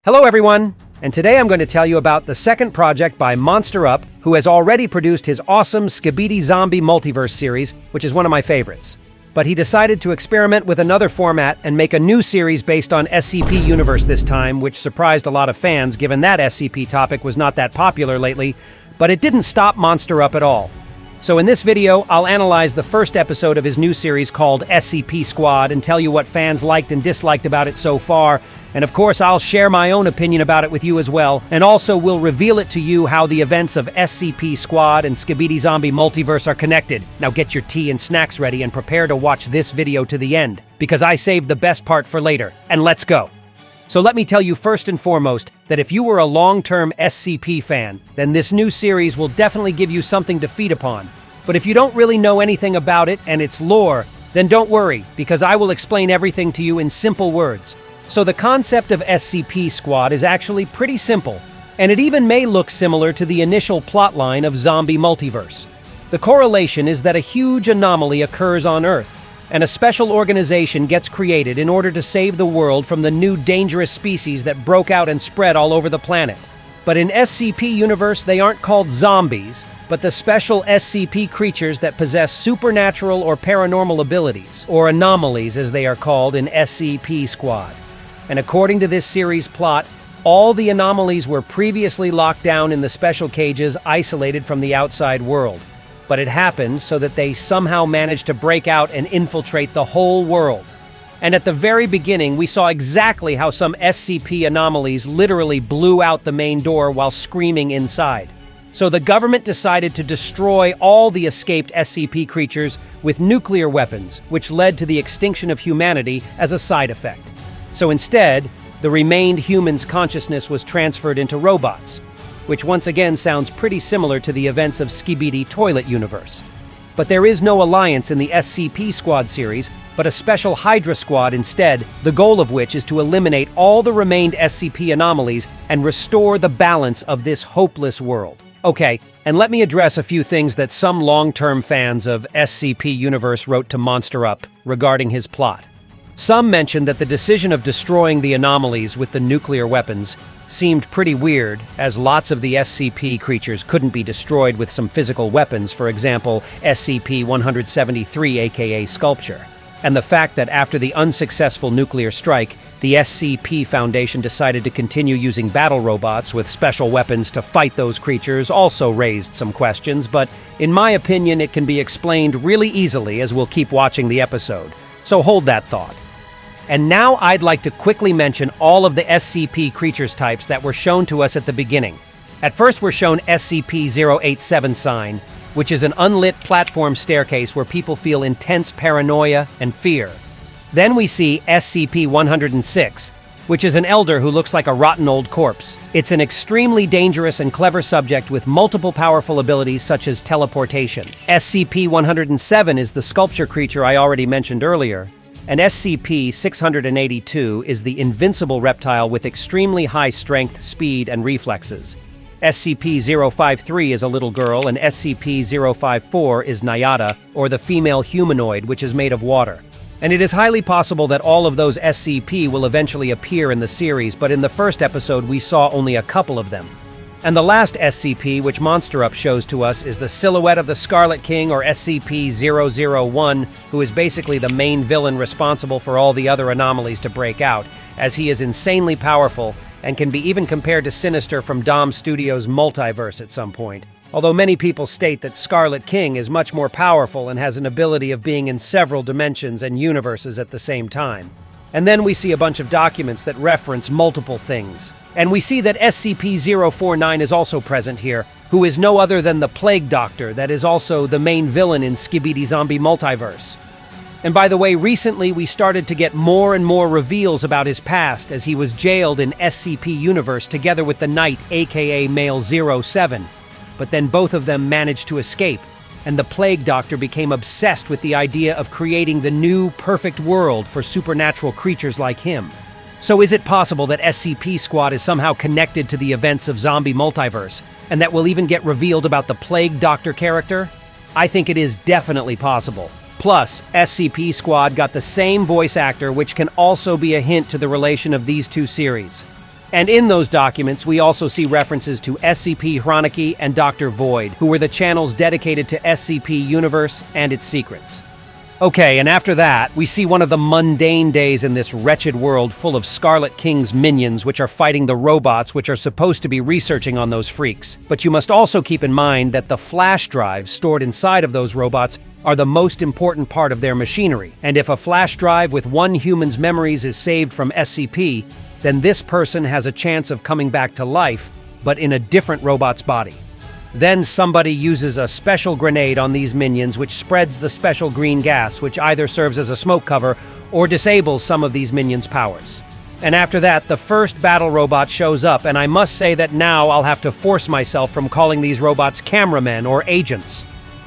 Hello everyone, and today I'm going to tell you about the second project by Monster Up, who has already produced his awesome Skibidi Zombie Multiverse series, which is one of my favorites. But he decided to experiment with another format and make a new series based on SCP Universe this time, which surprised a lot of fans given that SCP topic was not that popular lately, but it didn't stop Monster Up at all. So in this video, I'll analyze the first episode of his new series called SCP-Squad and tell you what fans liked and disliked about it so far. And of course, I'll share my own opinion about it with you as well, and also will reveal it to you how the events of SCP-Squad and Skibidi Zombie Multiverse are connected. Now get your tea and snacks ready and prepare to watch this video to the end, because I saved the best part for later. And let's go! So let me tell you first and foremost that if you were a long-term SCP fan, then this new series will definitely give you something to feed upon. But if you don't really know anything about it and its lore, then don't worry, because I will explain everything to you in simple words. So the concept of SCP-Squad is actually pretty simple, and it even may look similar to the initial plotline of Zombie Multiverse. The correlation is that a huge anomaly occurs on Earth, and a special organization gets created in order to save the world from the new dangerous species that broke out and spread all over the planet. But in SCP Universe, they aren't called zombies, but the special SCP creatures that possess supernatural or paranormal abilities, or anomalies as they are called in SCP-Squad. And according to this series' plot, all the anomalies were previously locked down in the special cages, isolated from the outside world. But it happened so that they somehow managed to break out and infiltrate the whole world. And at the very beginning, we saw exactly how some SCP anomalies literally blew out the main door while screaming inside. So the government decided to destroy all the escaped SCP creatures with nuclear weapons, which led to the extinction of humanity as a side effect. So instead, the remained humans' consciousness was transferred into robots, which once again sounds pretty similar to the events of Skibidi Toilet Universe. But there is no alliance in the SCP-Squad series, but a special Hydra Squad instead, the goal of which is to eliminate all the remained SCP anomalies and restore the balance of this hopeless world. Okay, and let me address a few things that some long-term fans of SCP Universe wrote to Monster Up regarding his plot. Some mentioned that the decision of destroying the anomalies with the nuclear weapons seemed pretty weird, as lots of the SCP creatures couldn't be destroyed with some physical weapons, for example, SCP-173 aka Sculpture. And the fact that after the unsuccessful nuclear strike, the SCP Foundation decided to continue using battle robots with special weapons to fight those creatures also raised some questions, but in my opinion it can be explained really easily as we'll keep watching the episode. So hold that thought. And now I'd like to quickly mention all of the SCP creatures types that were shown to us at the beginning. At first we're shown SCP-087 sign, which is an unlit platform staircase where people feel intense paranoia and fear. Then we see SCP-106, which is an elder who looks like a rotten old corpse. It's an extremely dangerous and clever subject with multiple powerful abilities such as teleportation. SCP-107 is the sculpture creature I already mentioned earlier, and SCP-682 is the invincible reptile with extremely high strength, speed, and reflexes. SCP-053 is a little girl, and SCP-054 is Nyada, or the female humanoid, which is made of water. And it is highly possible that all of those SCP will eventually appear in the series, but in the first episode we saw only a couple of them. And the last SCP, which Monster Up shows to us, is the silhouette of the Scarlet King, or SCP-001, who is basically the main villain responsible for all the other anomalies to break out, as he is insanely powerful and can be even compared to Sinister from Dom Studios' Multiverse at some point. Although many people state that Scarlet King is much more powerful and has an ability of being in several dimensions and universes at the same time. And then we see a bunch of documents that reference multiple things. And we see that SCP-049 is also present here, who is no other than the Plague Doctor that is also the main villain in Skibidi Zombie Multiverse. And by the way, recently we started to get more and more reveals about his past as he was jailed in SCP Universe together with the Knight aka Male 07. But then both of them managed to escape, and the Plague Doctor became obsessed with the idea of creating the new perfect world for supernatural creatures like him. So is it possible that SCP-Squad is somehow connected to the events of Zombie Multiverse, and that will even get revealed about the Plague Doctor character? I think it is definitely possible. Plus, SCP-Squad got the same voice actor, which can also be a hint to the relation of these two series. And in those documents, we also see references to SCP-Chronicle and Dr. Void, who were the channels dedicated to SCP-Universe and its secrets. Okay, and after that, we see one of the mundane days in this wretched world full of Scarlet King's minions, which are fighting the robots which are supposed to be researching on those freaks. But you must also keep in mind that the flash drives stored inside of those robots are the most important part of their machinery. And if a flash drive with one human's memories is saved from SCP, then this person has a chance of coming back to life, but in a different robot's body. Then somebody uses a special grenade on these minions which spreads the special green gas, which either serves as a smoke cover or disables some of these minions' powers. And after that, the first battle robot shows up, and I must say that now I'll have to force myself from calling these robots cameramen or agents.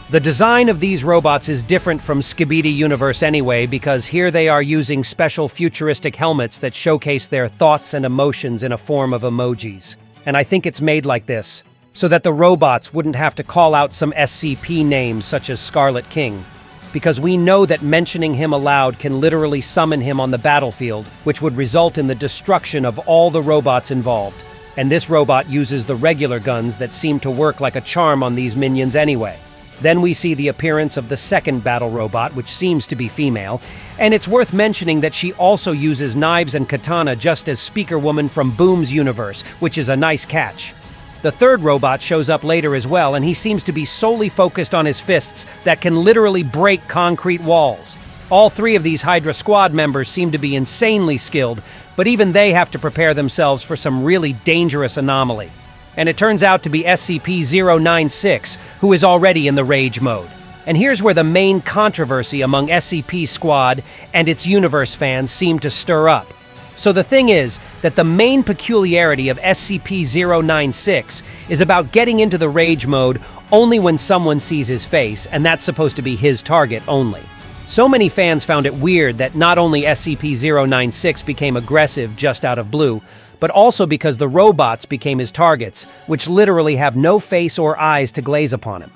The design of these robots is different from Skibidi Universe anyway, because here they are using special futuristic helmets that showcase their thoughts and emotions in a form of emojis. And I think it's made like this so that the robots wouldn't have to call out some SCP names such as Scarlet King, because we know that mentioning him aloud can literally summon him on the battlefield, which would result in the destruction of all the robots involved. And this robot uses the regular guns that seem to work like a charm on these minions anyway. Then we see the appearance of the second battle robot, which seems to be female, and it's worth mentioning that she also uses knives and katana just as Speaker Woman from Boom's universe, which is a nice catch. The third robot shows up later as well, and he seems to be solely focused on his fists that can literally break concrete walls. All three of these Hydra Squad members seem to be insanely skilled, but even they have to prepare themselves for some really dangerous anomaly. And it turns out to be SCP-096, who is already in the rage mode. And here's where the main controversy among SCP-Squad and its universe fans seem to stir up. So the thing is that the main peculiarity of SCP-096 is about getting into the rage mode only when someone sees his face, and that's supposed to be his target only. So many fans found it weird that not only SCP-096 became aggressive just out of blue, but also because the robots became his targets, which literally have no face or eyes to glaze upon him.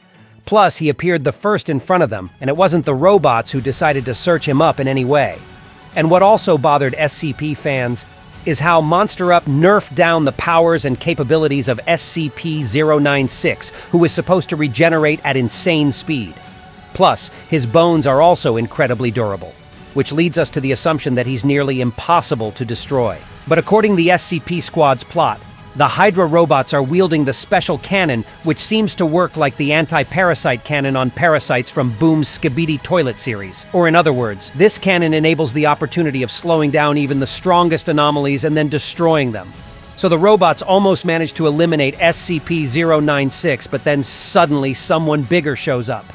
Plus, he appeared the first in front of them, and it wasn't the robots who decided to search him up in any way. And what also bothered SCP fans is how Monster Up nerfed down the powers and capabilities of SCP-096, who is supposed to regenerate at insane speed. Plus, his bones are also incredibly durable, which leads us to the assumption that he's nearly impossible to destroy. But according to the SCP-Squad's plot, the Hydra robots are wielding the special cannon, which seems to work like the anti-parasite cannon on parasites from Boom's Skibidi toilet series. Or in other words, this cannon enables the opportunity of slowing down even the strongest anomalies and then destroying them. So the robots almost managed to eliminate SCP-096, but then suddenly someone bigger shows up.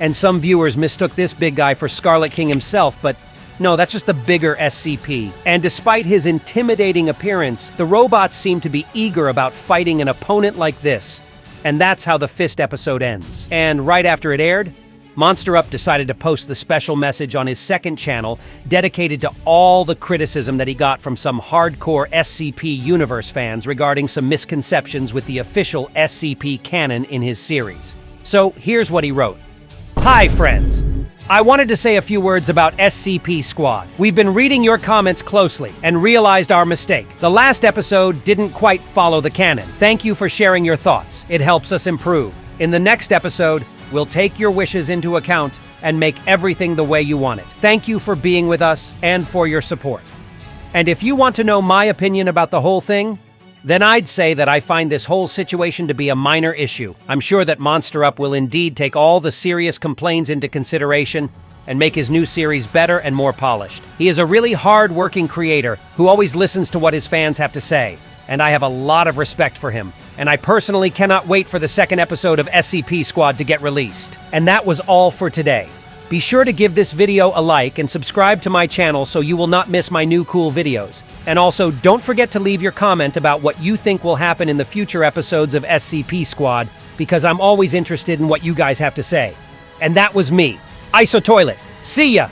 And some viewers mistook this big guy for Scarlet King himself, but no, that's just the bigger SCP. And despite his intimidating appearance, the robots seem to be eager about fighting an opponent like this. And that's how the Fist episode ends. And right after it aired, Monster Up decided to post the special message on his second channel dedicated to all the criticism that he got from some hardcore SCP Universe fans regarding some misconceptions with the official SCP canon in his series. So here's what he wrote. Hi, friends. I wanted to say a few words about SCP-Squad. We've been reading your comments closely and realized our mistake. The last episode didn't quite follow the canon. Thank you for sharing your thoughts. It helps us improve. In the next episode, we'll take your wishes into account and make everything the way you want it. Thank you for being with us and for your support. And if you want to know my opinion about the whole thing, then I'd say that I find this whole situation to be a minor issue. I'm sure that Monster Up will indeed take all the serious complaints into consideration and make his new series better and more polished. He is a really hard-working creator who always listens to what his fans have to say, and I have a lot of respect for him. And I personally cannot wait for the second episode of SCP-Squad to get released. And that was all for today. Be sure to give this video a like and subscribe to my channel so you will not miss my new cool videos. And also, don't forget to leave your comment about what you think will happen in the future episodes of SCP-Squad, because I'm always interested in what you guys have to say. And that was me, IsoToilet. See ya!